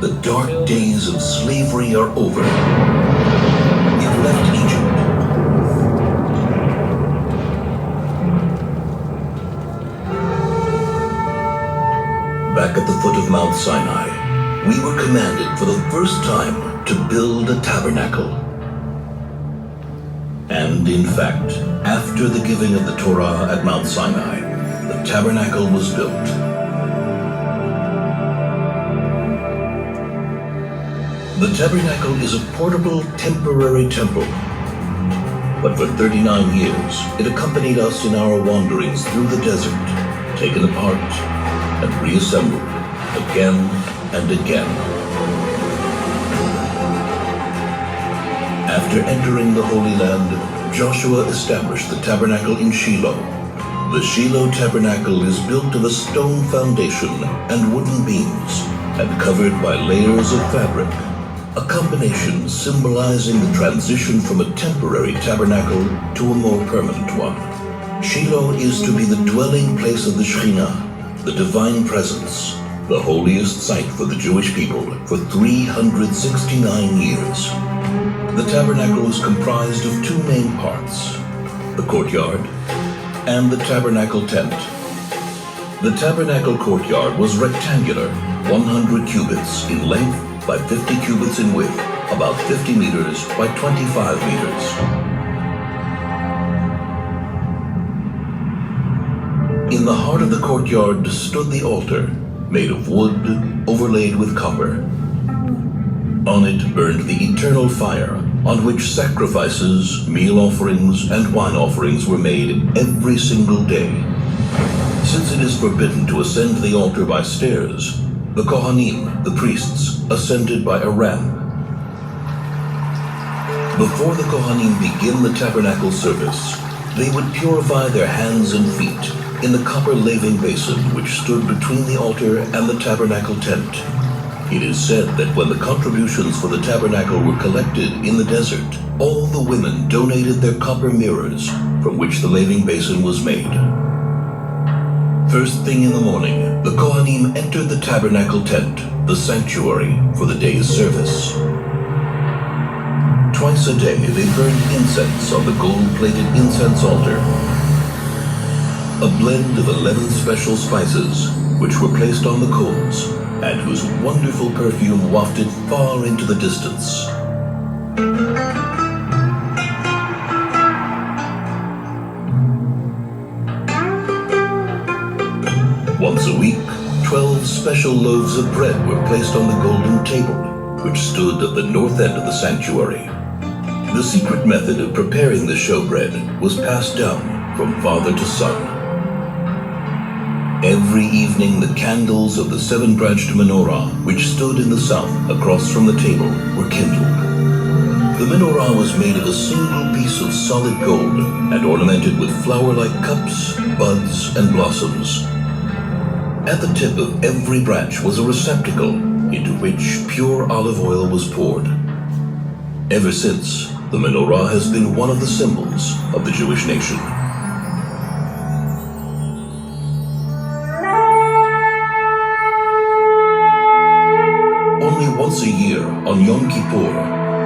The dark days of slavery are over. We've left Egypt. Back at the foot of Mount Sinai, we were commanded for the first time to build a tabernacle. And in fact, after the giving of the Torah at Mount Sinai, the tabernacle was built. The tabernacle is a portable, temporary temple. But for 39 years, it accompanied us in our wanderings through the desert, taken apart and reassembled again and again. After entering the Holy Land, Joshua established the tabernacle in Shiloh. The Shiloh tabernacle is built of a stone foundation and wooden beams, and covered by layers of fabric, a combination symbolizing the transition from a temporary tabernacle to a more permanent one. Shiloh is to be the dwelling place of the Shekhinah, the divine presence, the holiest site for the Jewish people for 369 years. The tabernacle is comprised of two main parts, the courtyard and the tabernacle tent. The tabernacle courtyard was rectangular, 100 cubits in length by 50 cubits in width, about 50 meters by 25 meters. In the heart of the courtyard stood the altar, made of wood overlaid with copper. On it burned the eternal fire, on which sacrifices, meal offerings, and wine offerings were made every single day. Since it is forbidden to ascend the altar by stairs, the Kohanim, the priests, ascended by a ramp. Before the Kohanim begin the tabernacle service, they would purify their hands and feet in the copper laving basin which stood between the altar and the tabernacle tent. It is said that when the contributions for the tabernacle were collected in the desert, all the women donated their copper mirrors from which the laving basin was made. First thing in the morning, the Kohanim entered the tabernacle tent, the sanctuary, for the day's service. Twice a day, they burned incense on the gold-plated incense altar, a blend of 11 special spices, which were placed on the coals, and whose wonderful perfume wafted far into the distance. Once a week, 12 special loaves of bread were placed on the golden table, which stood at the north end of the sanctuary. The secret method of preparing the showbread was passed down from father to son. Every evening, the candles of the seven-branched menorah, which stood in the south across from the table, were kindled. The menorah was made of a single piece of solid gold and ornamented with flower-like cups, buds, and blossoms. At the tip of every branch was a receptacle into which pure olive oil was poured. Ever since, the menorah has been one of the symbols of the Jewish nation. Only once a year, on Yom Kippur,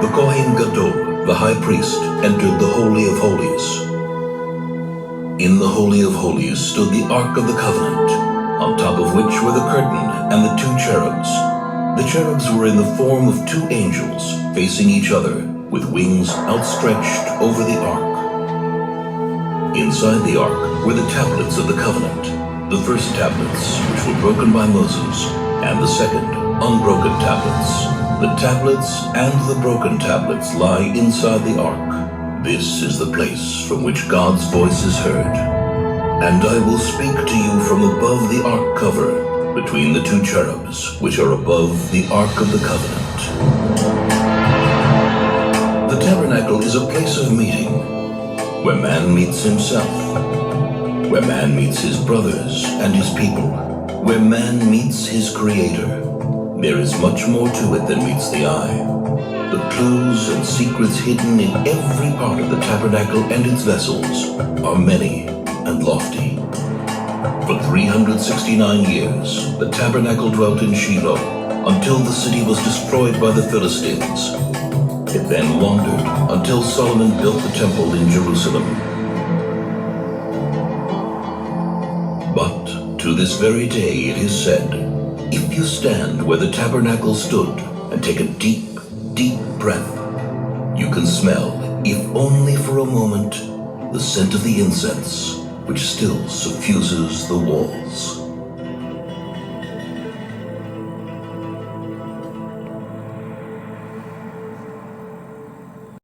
the Kohen Gadol, the high priest, entered the Holy of Holies. In the Holy of Holies stood the Ark of the Covenant, on top of which were the curtain and the two cherubs. The cherubs were in the form of two angels, facing each other, with wings outstretched over the ark. Inside the ark were the tablets of the covenant, the first tablets, which were broken by Moses, and the second, unbroken tablets. The tablets and the broken tablets lie inside the ark. This is the place from which God's voice is heard. And I will speak to you from above the ark cover, between the two cherubs, which are above the ark of the covenant. The tabernacle is a place of meeting, where man meets himself, where man meets his brothers and his people, where man meets his Creator. There is much more to it than meets the eye. The clues and secrets hidden in every part of the tabernacle and its vessels are many and lofty. For 369 years, the tabernacle dwelt in Shiloh until the city was destroyed by the Philistines. It then wandered until Solomon built the temple in Jerusalem. But to this very day it is said, if you stand where the tabernacle stood and take a deep, deep breath, you can smell, if only for a moment, the scent of the incense which still suffuses the walls.